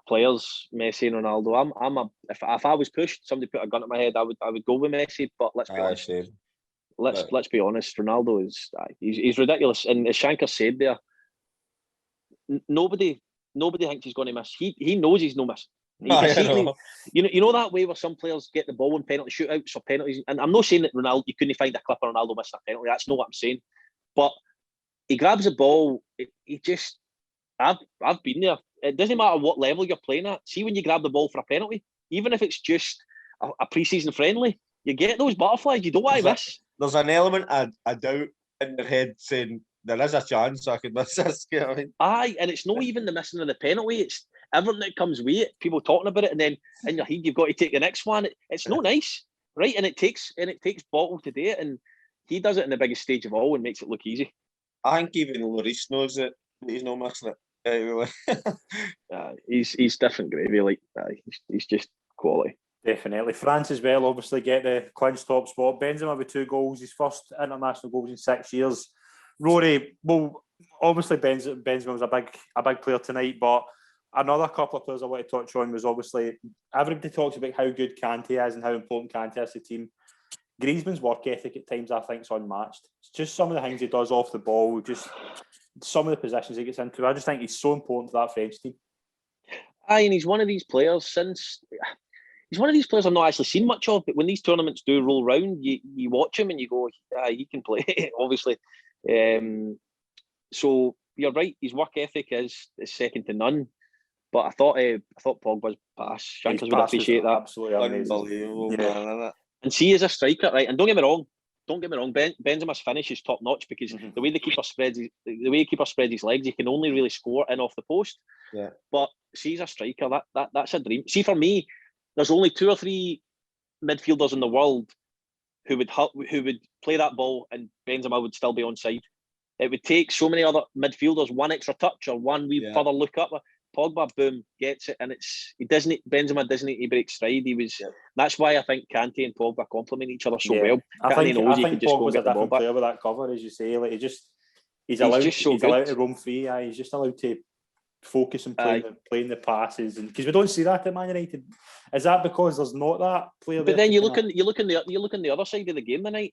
players, Messi and Ronaldo. If I was pushed, somebody put a gun at my head, I would go with Messi. But let's be honest. Let's be honest. Ronaldo he's ridiculous. And as Shankar said there, nobody thinks he's going to miss. He knows he's no miss. You know that way where some players get the ball in penalty shootouts or penalties. And I'm not saying that Ronaldo, you couldn't find a clip of Ronaldo missing a penalty. That's not what I'm saying. But he grabs the ball. I've been there. It doesn't matter what level you're playing at. See, when you grab the ball for a penalty, even if it's just a pre-season friendly, you get those butterflies. You don't want to miss. There's an element of doubt in your head saying there is a chance I could miss this. You know what I mean? Aye, and it's not even the missing of the penalty. It's everything that comes with it. People talking about it, and then in your head you've got to take the next one. It's not nice, right? And it takes bottle to do it, and he does it in the biggest stage of all and makes it look easy. I think even Lloris knows that he's not missing it. Anyway. He's different gravy. Like he's just quality. Definitely. France as well, obviously, get the clinch top spot. Benzema with 2 goals, his first international goals in 6 years. Rory, well, obviously Benzema was a big player tonight, but another couple of players I want to touch on was obviously, everybody talks about how good Kante is and how important Kante is to the team. Griezmann's work ethic at times, I think, is unmatched. It's just some of the things he does off the ball, just some of the positions he gets into. I just think he's so important to that French team. Aye, and he's one of these players He's one of these players I've not actually seen much of, but when these tournaments do roll round, you watch him and you go, he can play, obviously. So you're right, his work ethic is second to none. But I thought Pogba's pass, Shankers would appreciate that. Absolutely Unbelievable, man, isn't it? And see, as a striker, right, and don't get me wrong, Benzema's finish is top notch because the way the keeper spreads his legs, he can only really score in off the post. Yeah. But see, as a striker, that's a dream. See, for me, there's only 2 or 3 midfielders in the world who would play that ball and Benzema would still be onside. It would take so many other midfielders one extra touch or one wee further look up. Pogba, boom, gets it, and Benzema doesn't need to break stride. That's why I think Kante and Pogba complement each other so well. I think Pogba's a different player with that cover, as you say. Like he's allowed to roam free. He's just allowed to focus and playing the passes, and because we don't see that at Man United. Is that because there's not that player? But then you look on the other side of the game tonight.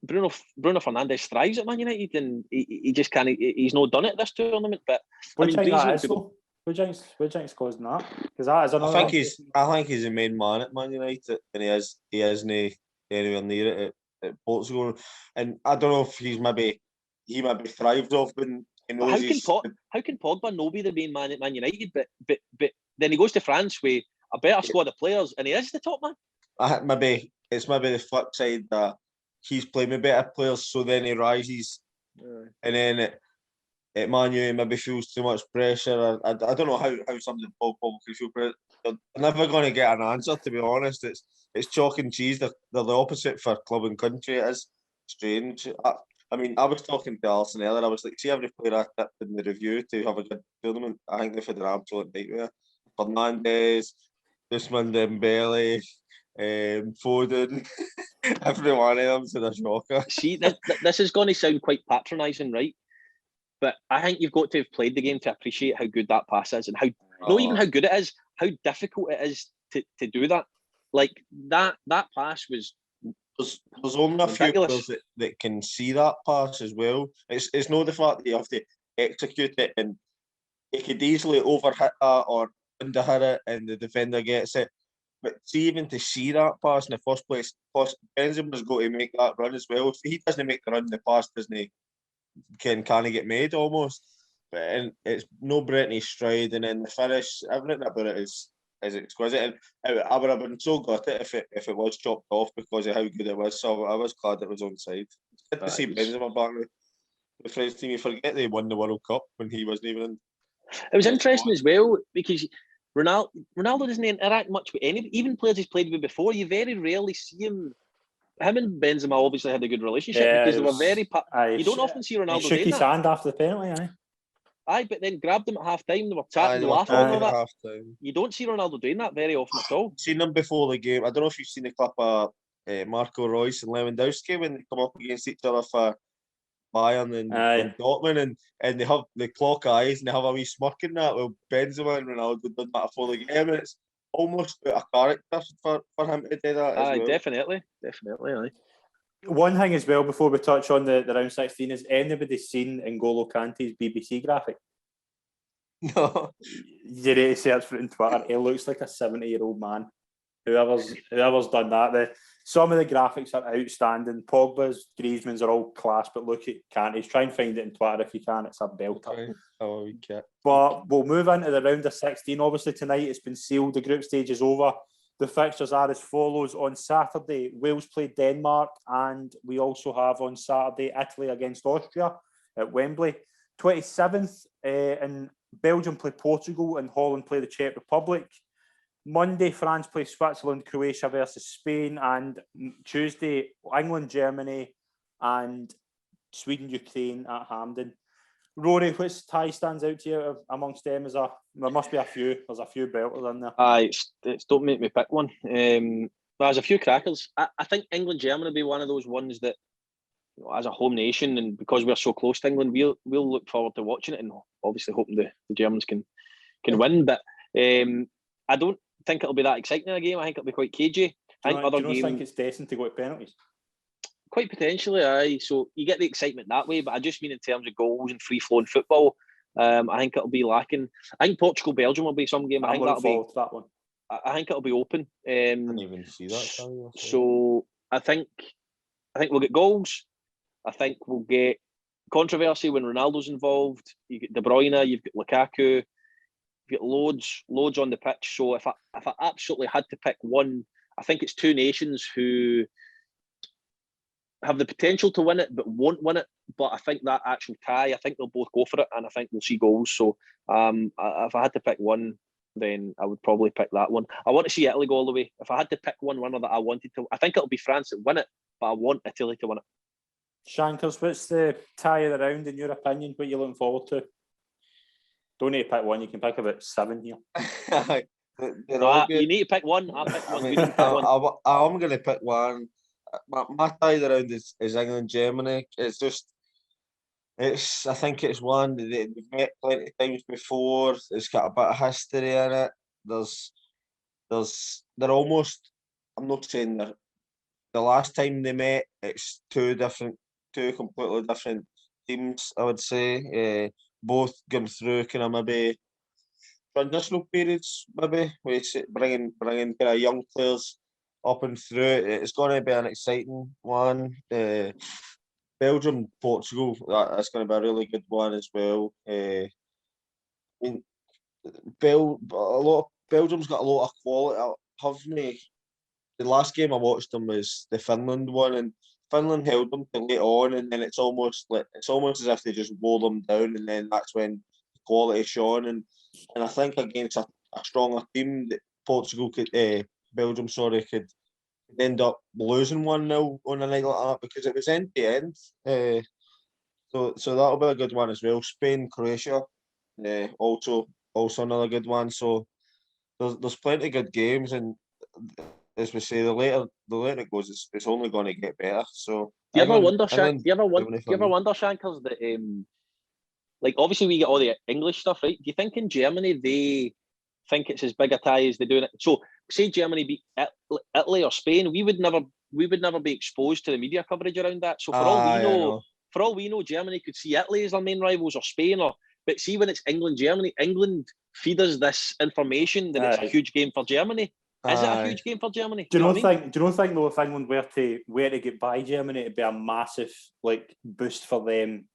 Bruno Fernandes thrives at Man United, and he just can't. He's not done it this tournament. But what do you think's causing that? Because that is another. I think he's the main man at Man United, and he isn't anywhere near it at Portugal. And I don't know if he maybe thrived off when. How can Pogba not be the main man at Man United, but then he goes to France with a better squad of players and he is the top man? Maybe the flip side that he's playing with better players, so then he rises, and then at Man U maybe feels too much pressure. I don't know how somebody Pogba can feel pressure. They're never going to get an answer, to be honest. It's chalk and cheese. They're the opposite for club and country. It is strange. I mean, I was talking to Alison earlier. I was like, see every player I tipped in the review to have a good tournament. I think they've had an absolute nightmare. Fernandes, Ousmane Dembele, Foden, every one of them's in a shocker. See, this is going to sound quite patronising, right? But I think you've got to have played the game to appreciate how good that pass is and not even how good it is, how difficult it is to do that. Like that pass was. There's only a few players that can see that pass as well. It's not the fact that you have to execute it, and you could easily overhit that or underhit it and the defender gets it. But even to see that pass in the first place, Benzema's got to make that run as well. If he doesn't make the run, the pass can't get made almost. And it's no Brittany stride, and then the finish, everything about it is exquisite. And I would have been so gutted if it was chopped off because of how good it was. So I was glad it was onside. It's good to see Benzema back with the French team. You forget they won the World Cup when he wasn't even in. It was interesting as well because Ronaldo doesn't interact much with any, even players he's played with before. You very rarely see him. Him and Benzema obviously had a good relationship because they were very. You don't often see Ronaldo. He shook his hand after the penalty. Aye, but then grabbed him at half time. They were chatting, laughing, and all that. You don't see Ronaldo doing that very often at all. Seen him before the game. I don't know if you've seen the clip of Marco Reus and Lewandowski when they come up against each other for Bayern and Dortmund, and they clock eyes and they have a wee smirk in that. Well, Benzema and Ronaldo did that before the game, and it's almost a character for him to do that. Aye, well. definitely. Aye. One thing as well before we touch on the round 16 is anybody seen N'Golo Kante's BBC graphic? No. You need to search for it on Twitter. He looks like a 70-year-old man. Whoever's done that. Some of the graphics are outstanding. Pogba's, Griezmann's are all class, but look at Kante's. Try and find it on Twitter if you can. It's a belter. Oh, we can't. But we'll move into the round of 16. Obviously tonight it's been sealed. The group stage is over. The fixtures are as follows. On Saturday, Wales play Denmark, and we also have on Saturday Italy against Austria at Wembley. 27th, and Belgium play Portugal, and Holland play the Czech Republic. Monday, France play Switzerland, Croatia versus Spain, and Tuesday, England, Germany, and Sweden, Ukraine at Hampden. Rory, which tie stands out to you amongst them? There must be a few. There's a few belters in there. It's don't make me pick one. There's a few crackers. I think England-Germany will be one of those ones that, as a home nation, and because we're so close to England, we'll look forward to watching it, and obviously hoping the Germans can win. But I don't think it'll be that exciting a game. I think it'll be quite cagey. Do you think it's destined to go to penalties? Quite potentially, aye. So you get the excitement that way, but I just mean in terms of goals and free-flowing football. I think it'll be lacking. I think Portugal-Belgium will be some game. I think that'll be that one. I think it'll be open. I didn't even see that. So I think we'll get goals. I think we'll get controversy when Ronaldo's involved. You get De Bruyne, you've got Lukaku, you've got loads on the pitch. So if I absolutely had to pick one, I think it's two nations who have the potential to win it but won't win it. But I think that actual tie, I think they'll both go for it, and I think we'll see goals. So if I had to pick one, then I would probably pick that one. I want to see Italy go all the way. If I had to pick one winner that I wanted to, I think it'll be France that win it, but I want Italy to win it. Shankers, what's the tie of the round in your opinion? What are you looking forward to? Don't need to pick one. You can pick about 7 here. You need to pick one. I'll pick one. I'm going to pick one. My tie of the round is England-Germany. I think it's one that we've met plenty of times before. It's got a bit of history in it. They're almost. I'm not saying they're. The last time they met, it's two completely different teams. I would say both going through kind of maybe transitional periods, maybe bringing kind of young players up and through it. It's going to be an exciting one. Belgium, Portugal, that's going to be a really good one as well. Belgium's got a lot of quality. The last game I watched them was the Finland one, and Finland held them till late on, and then it's almost as if they just wore them down, and then that's when the quality shone. And I think against a stronger team that Belgium could end up losing 1-0 on a night like that, because it was end to end. So that'll be a good one as well. Spain, Croatia, also another good one. So there's plenty of good games, and as we say, the later it goes, it's only going to get better. So do you ever wonder, Shankers, that like obviously we get all the English stuff, right? Do you think in Germany they think it's as big a tie as they do in it? So say Germany beat Italy or Spain, we would never be exposed to the media coverage around that. So for all we know, Germany could see Italy as their main rivals, or Spain, but see when it's England-Germany, England feed us this information that it's a huge game for Germany. Is it a huge game for Germany? Do you not think though, if England were to get by Germany, it'd be a massive boost for them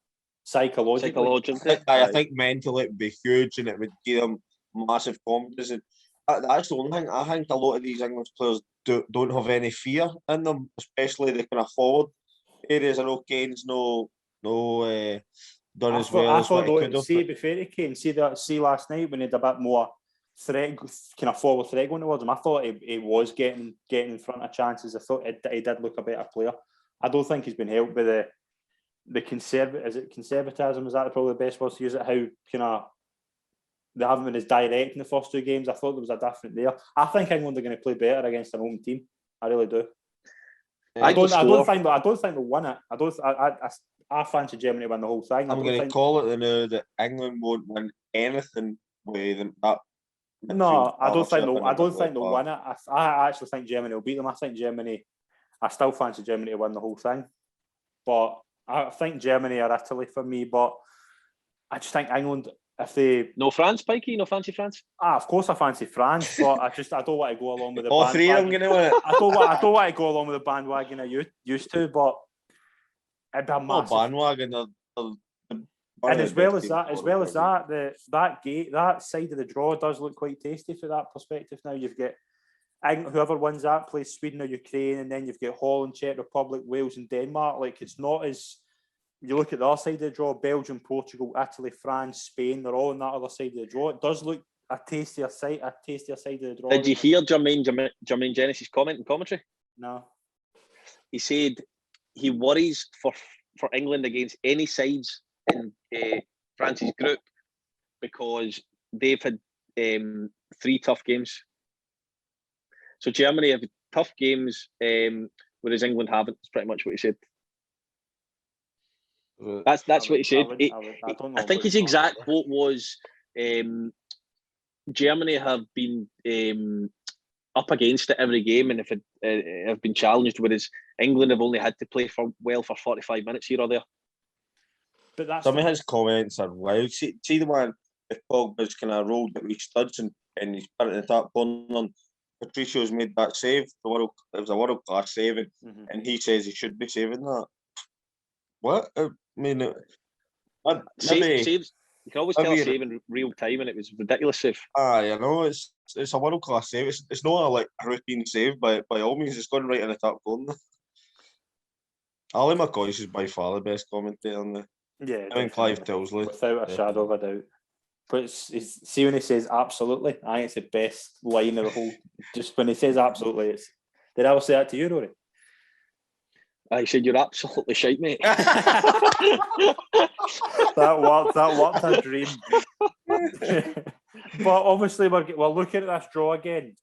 psychologically? I think mentally it would be huge, and it would give them massive confidence. And that's the only thing. I think a lot of these English players don't have any fear in them, especially the kind of forward areas. I know Kane's done as well. I thought though, to be fair to Kane, see last night when he had a bit more threat, kind of forward threat going towards him, I thought he was getting in front of chances. I thought he did look a better player. I don't think he's been helped by the conservatism. Is that probably the best word to use it? How kind of they haven't been as direct in the first two games. I thought there was a difference there. I think England are going to play better against their home team. I really do. I don't think they'll win it. I fancy Germany to win the whole thing. I'm going to call it now that England won't win anything with them. No, I don't think they'll win it. I actually think Germany will beat them. I still fancy Germany to win the whole thing. But I think Germany or Italy for me. But I just think England, if they... No France, Pikey? No fancy France? Of course I fancy France, but I don't want to go along with the all bandwagon. Three of them going to win it. I don't want to go along with the bandwagon I used to, but it'd be a massive... bandwagon. And as well as that, that side of the draw does look quite tasty for that perspective. Now you've got whoever wins that plays Sweden or Ukraine, and then you've got Holland, Czech Republic, Wales, and Denmark. Like, it's not as you look at the other side of the draw: Belgium, Portugal, Italy, France, Spain. They're all on that other side of the draw. It does look a tastier side of the draw. Did you hear Jermaine Genesis' comment and commentary? No. He said he worries for England against any sides in France's group because they've had 3 tough games. So Germany have tough games, whereas England haven't. That's pretty much what he said. That's what he said. I think his exact quote was, Germany have been up against it every game and have been challenged, whereas England have only had to play for 45 minutes here or there. But that's some of his comments are wild. See the one if Pogba's kind of rolled it with studs and he's put it in the top corner and Patricio's made that save. It was a world class save, and he says he should be saving that. What? I mean, saves. You can always tell a save in real time, and it was a ridiculous save. You know, it's a world class save. It's not a routine save by all means. It's gone right in the top corner. Ali McCoy is by far the best commentator on the. Yeah, I mean Clive Tilsley, without a shadow of a doubt. But see when he says absolutely, I think it's the best line of the whole. Just when he says absolutely, did I ever say that to you, Rory? I said you're absolutely shite, mate. That worked a dream. But obviously we're looking at this draw again.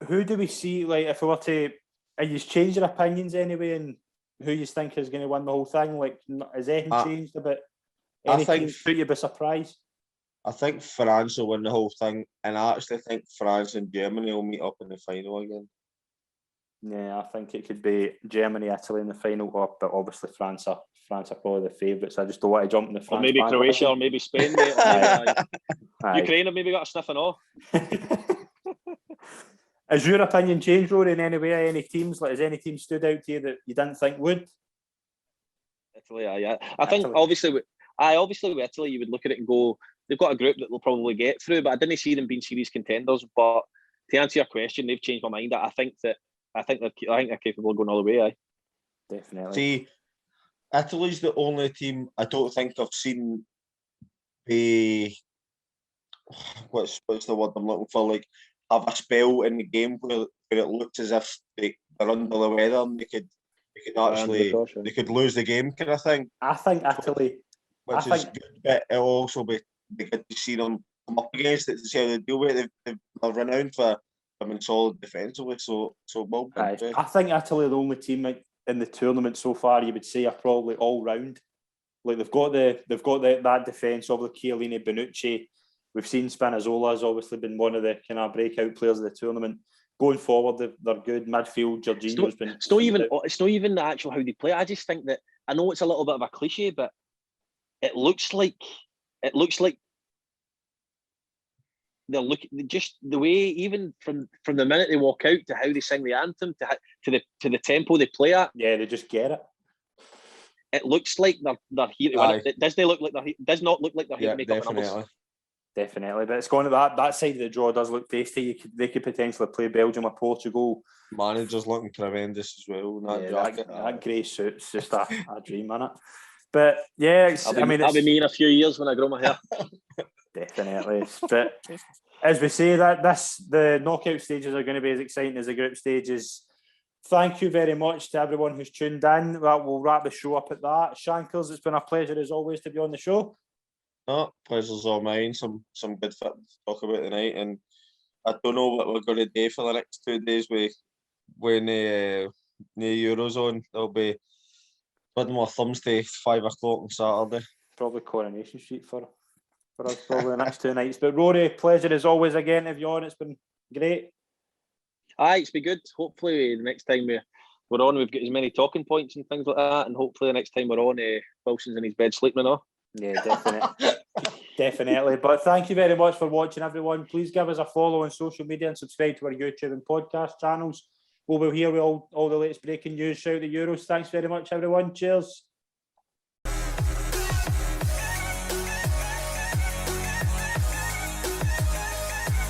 Who do we see? Like, if we were to, are you changed your opinions anyway, and who you think is going to win the whole thing? Like, has anything changed a bit? Any teams put you by surprise? I think France will win the whole thing, and I actually think France and Germany will meet up in the final again. Yeah, I think it could be Germany, Italy in the final, but obviously France are probably the favourites. I just don't want to jump in the France. Or maybe Croatia, or maybe Spain, mate. Ukraine have maybe got a sniffing off. Has your opinion changed, Rory, in any way? Any teams? Like, has any team stood out to you that you didn't think would? Italy, yeah. I think obviously with Italy, you would look at it and go, they've got a group that they'll probably get through, but I didn't see them being series contenders. But to answer your question, they've changed my mind. I think they're capable of going all the way. Definitely. See, Italy's the only team I don't think I've seen be what's the word I'm looking for? Like, have a spell in the game where it looks as if they're under the weather and they could lose the game, kind of thing. I think Italy, which is good, but it'll also be good to see them come up against it to see how they deal with it. They're renowned for being solid defensively, so well. I think Italy are the only team in the tournament so far you would say are probably all round. Like, they've got that defence of the Chiellini, Bonucci. We've seen Spinazzola's obviously been one of the kind of breakout players of the tournament. Going forward, they're good. Midfield, Jorginho's been. It's not even the actual how they play. I just think that, I know it's a little bit of a cliche, but it looks like they're looking, just the way, even from the minute they walk out to how they sing the anthem to the tempo they play at. Yeah, they just get it. It looks like they're here to win it. It does not look like they're here to make up the numbers. Definitely, but it's going to that side of the draw does look tasty. They could potentially play Belgium or Portugal. Manager's looking tremendous as well. That grey suit's just a dream, innit? But yeah, that'll be me in a few years when I grow my hair. Definitely, but as we say, the knockout stages are going to be as exciting as the group stages. Thank you very much to everyone who's tuned in. We'll wrap the show up at that. Shankers, it's been a pleasure as always to be on the show. No, pleasure's all mine. Some good fun to talk about tonight, and I don't know what we're going to do for the next 2 days when the Euros on. There'll be putting more thumbs to 5 o'clock on Saturday. Probably Coronation Street for us probably the next 2 nights. But Rory, pleasure as always again to have you on. It's been great. It's been good. Hopefully the next time we're on, we've got as many talking points and things like that, and hopefully the next time we're on, Wilson's in his bed sleeping and all. Yeah, definitely. But thank you very much for watching, everyone. Please give us a follow on social media and subscribe to our YouTube and podcast channels. We'll be here with all the latest breaking news. Shout the Euros. Thanks very much, everyone. Cheers.